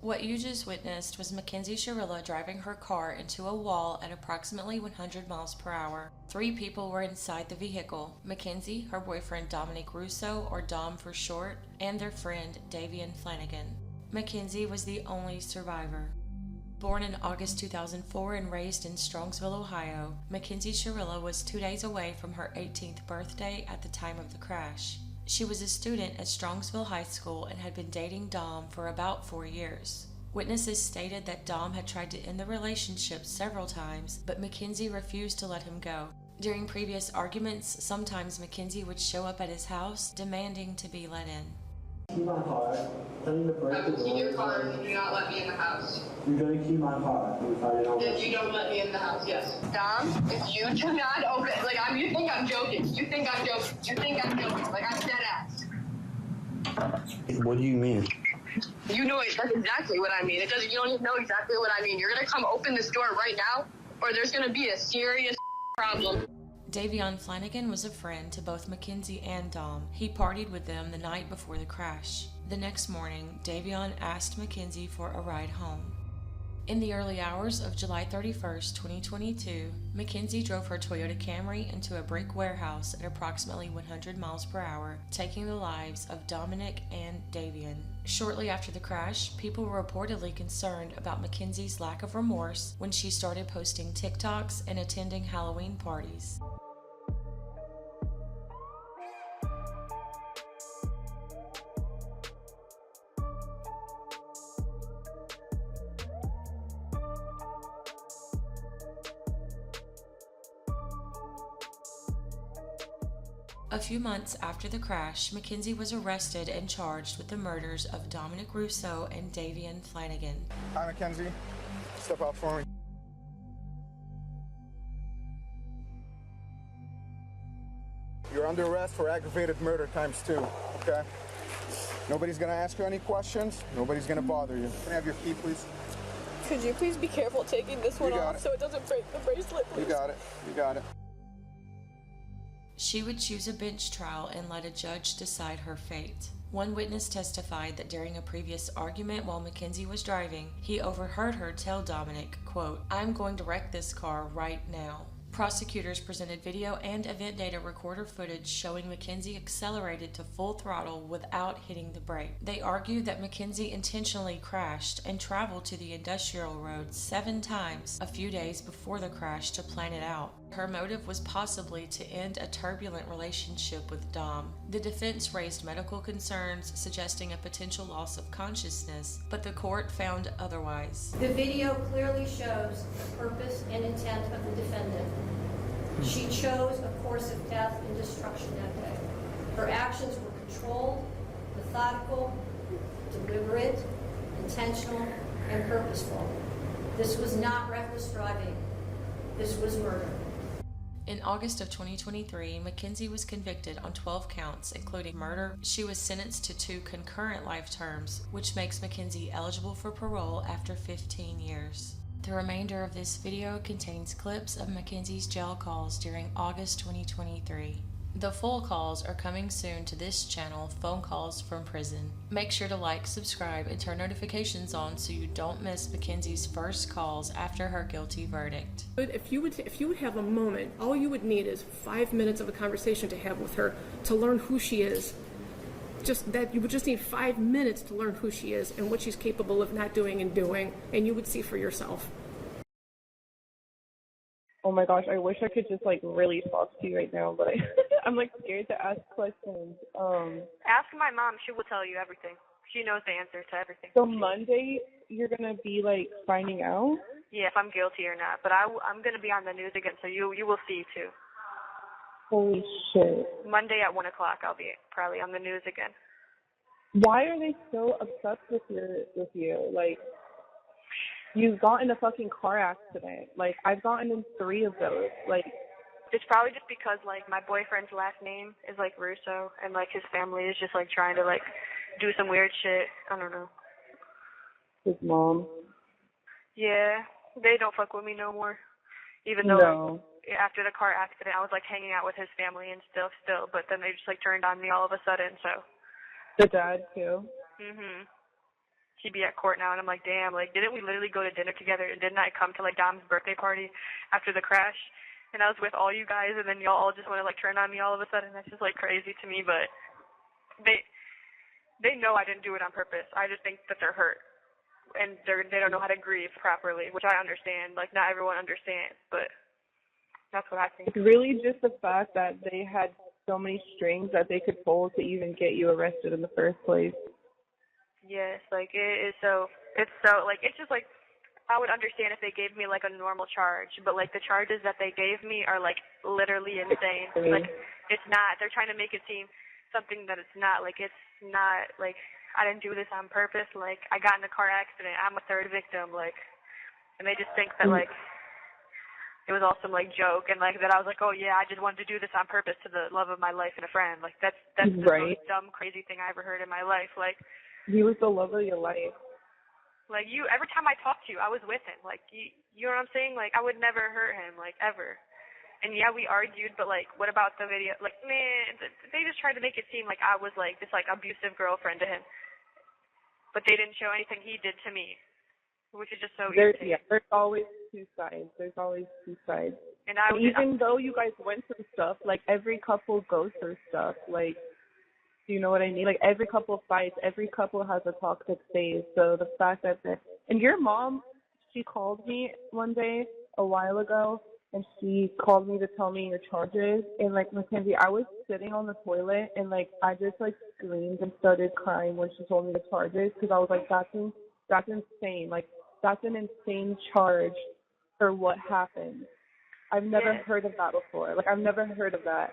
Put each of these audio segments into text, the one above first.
What you just witnessed was Mackenzie Shirilla driving her car into a wall at approximately 100 miles per hour. 3 people were inside the vehicle: Mackenzie, her boyfriend Dominic Russo, or Dom for short, and their friend Davian Flanagan. Mackenzie was the only survivor. Born in August 2004 and raised in Strongsville, Ohio, Mackenzie Shirilla was 2 days away from her 18th birthday at the time of the crash. She was a student at Strongsville High School and had been dating Dom for about 4 years. Witnesses stated that Dom had tried to end the relationship several times, but Mackenzie refused to let him go. During previous arguments, sometimes Mackenzie would show up at his house demanding to be let in. Key my car. Tell me to break the door. Key your car and you do not let me in the house. You're going to key my car. If you don't let me in the house, yes. Dom, if you do not open, you think I'm joking. You think I'm joking. Like, I'm dead ass. What do you mean? You know it. That's exactly what I mean. You don't even know exactly what I mean. You're going to come open this door right now, or there's going to be a serious problem. Davian Flanagan was a friend to both Mackenzie and Dom. He partied with them the night before the crash. The next morning, Davian asked Mackenzie for a ride home. In the early hours of July 31st, 2022, Mackenzie drove her Toyota Camry into a brick warehouse at approximately 100 miles per hour, taking the lives of Dominic and Davian. Shortly after the crash, people were reportedly concerned about Mackenzie's lack of remorse when she started posting TikToks and attending Halloween parties. A few months after the crash, Mackenzie was arrested and charged with the murders of Dominic Russo and Davian Flanagan. Hi, Mackenzie. Step out for me. You're under arrest for aggravated murder ×2, okay? Nobody's gonna ask you any questions. Nobody's gonna bother you. Can I have your key, please? Could you please be careful taking this one off so it doesn't break the bracelet, please? You got it. You got it. She would choose a bench trial and let a judge decide her fate. One witness testified that during a previous argument while Mackenzie was driving, he overheard her tell Dominic, quote, "I'm going to wreck this car right now." Prosecutors presented video and event data recorder footage showing Mackenzie accelerated to full throttle without hitting the brake. They argued that Mackenzie intentionally crashed and traveled to the industrial road 7 times a few days before the crash to plan it out. Her motive was possibly to end a turbulent relationship with Dom. The defense raised medical concerns suggesting a potential loss of consciousness, but the court found otherwise. The video clearly shows the purpose and intent of the defendant. She chose a course of death and destruction that day. Her actions were controlled, methodical, deliberate, intentional, and purposeful. This was not reckless driving. This was murder. In August of 2023, Mackenzie was convicted on 12 counts, including murder. She was sentenced to 2 concurrent life terms, which makes Mackenzie eligible for parole after 15 years. The remainder of this video contains clips of Mackenzie's jail calls during August 2023. The full calls are coming soon to this channel, Phone Calls from Prison. Make sure to like, subscribe, and turn notifications on so you don't miss Mackenzie's first calls after her guilty verdict. If you would have a moment, all you would need is 5 minutes of a conversation to have with her to learn who she is. Just that you would just need 5 minutes to learn who she is and what she's capable of not doing and doing, and you would see for yourself. Oh my gosh, I wish I could just really talk to you right now, but I'm scared to ask questions. Ask my mom, she will tell you everything. She knows the answer to everything. So Monday, you're gonna be finding out? Yeah, if I'm guilty or not. But I'm gonna be on the news again, so you will see too. Holy shit. Monday at 1 o'clock, I'll be probably on the news again. Why are they so obsessed with you? You got in a fucking car accident. I've gotten in 3 of those. It's probably just because my boyfriend's last name is Russo, and his family is just trying to do some weird shit. I don't know. His mom. Yeah, they don't fuck with me no more. Even though after the car accident, I was hanging out with his family and still, but then they just turned on me all of a sudden. So. The dad too. Mhm. she'd be at court now. And I'm like, damn, like, didn't we literally go to dinner together? And didn't I come to, like, Dom's birthday party after the crash? And I was with all you guys, and then y'all all just want to, like, turn on me all of a sudden. That's just, like, crazy to me. But they know I didn't do it on purpose. I just think that they're hurt. And they don't know how to grieve properly, which I understand. Like, not everyone understands, but that's what I think. It's really just the fact that they had so many strings that they could pull to even get you arrested in the first place. Yes, like, it's just, like, I would understand if they gave me, like, a normal charge, but, like, the charges that they gave me are, like, literally insane. Like, it's not. They're trying to make it seem something that it's not. Like, it's not, like, I didn't do this on purpose. Like, I got in a car accident. I'm a third victim. Like, and they just think that, like, it was all some, like, joke, and, like, that I was like, oh, yeah, I just wanted to do this on purpose to the love of my life and a friend. Like, that's the most dumb, crazy thing I ever heard in my life. Like, he was the love of your life. Like, every time I talked to you, I was with him. Like, you know what I'm saying? Like, I would never hurt him, like, ever. And, yeah, we argued, but, like, what about the video? Like, man, they just tried to make it seem like I was, like, this, like, abusive girlfriend to him. But they didn't show anything he did to me, which is just so irritating. Yeah, there's always two sides. There's always two sides. And even though you guys went through stuff, like, every couple goes through stuff. Like, do you know what I mean? Like, every couple fights, every couple has a toxic phase. So the fact that and your mom, she called me one day a while ago, and she called me to tell me your charges. And, like, Mackenzie, I was sitting on the toilet, and, like, I just, like, screamed and started crying when she told me the charges, because I was like, that's insane. Like, that's an insane charge for what happened. I've never heard of that before. Like, I've never heard of that.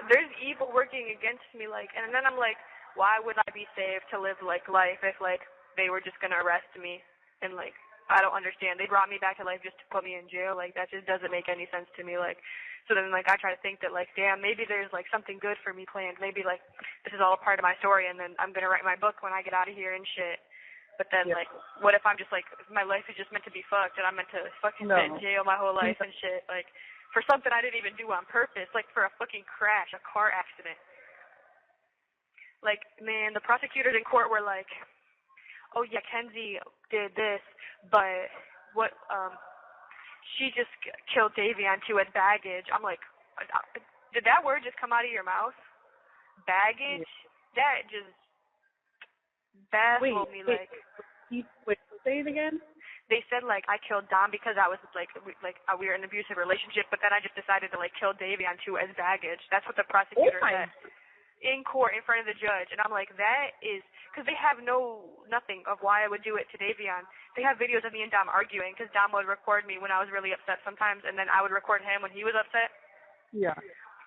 There's evil working against me, like, and then I'm like, why would I be saved to live, like, life if, like, they were just gonna arrest me? And, like, I don't understand. They brought me back to life just to put me in jail. Like, that just doesn't make any sense to me. Like, so then, like, I try to think that, like, damn, maybe there's, like, something good for me planned. Maybe, like, this is all a part of my story, and then I'm gonna write my book when I get out of here and shit. But then, like, what if I'm just, like, my life is just meant to be fucked, and I'm meant to fucking sit in jail my whole life and shit, like, for something I didn't even do on purpose, like, for a fucking crash, a car accident. Like, man, the prosecutors in court were like, oh, yeah, Kenzie did this, but she just killed Davion too as baggage. I'm like, did that word just come out of your mouth? Baggage? That just baffled me. Like, wait, say it again? They said, like, I killed Dom because I was, like we were in an abusive relationship, but then I just decided to, like, kill Davion too as baggage. That's what the prosecutor said in court in front of the judge. And I'm like, that is, because they have nothing of why I would do it to Davion. They have videos of me and Dom arguing, because Dom would record me when I was really upset sometimes, and then I would record him when he was upset. Yeah.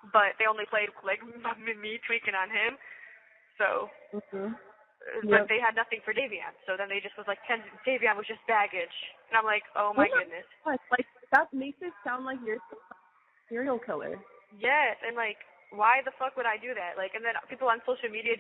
But they only played, like, me tweaking on him. So, but they had nothing for Davion. So then they just was like, Davion was just baggage. And I'm like, oh my goodness. Like, that makes it sound like you're a serial killer. Yes, and, like, why the fuck would I do that? Like, and then people on social media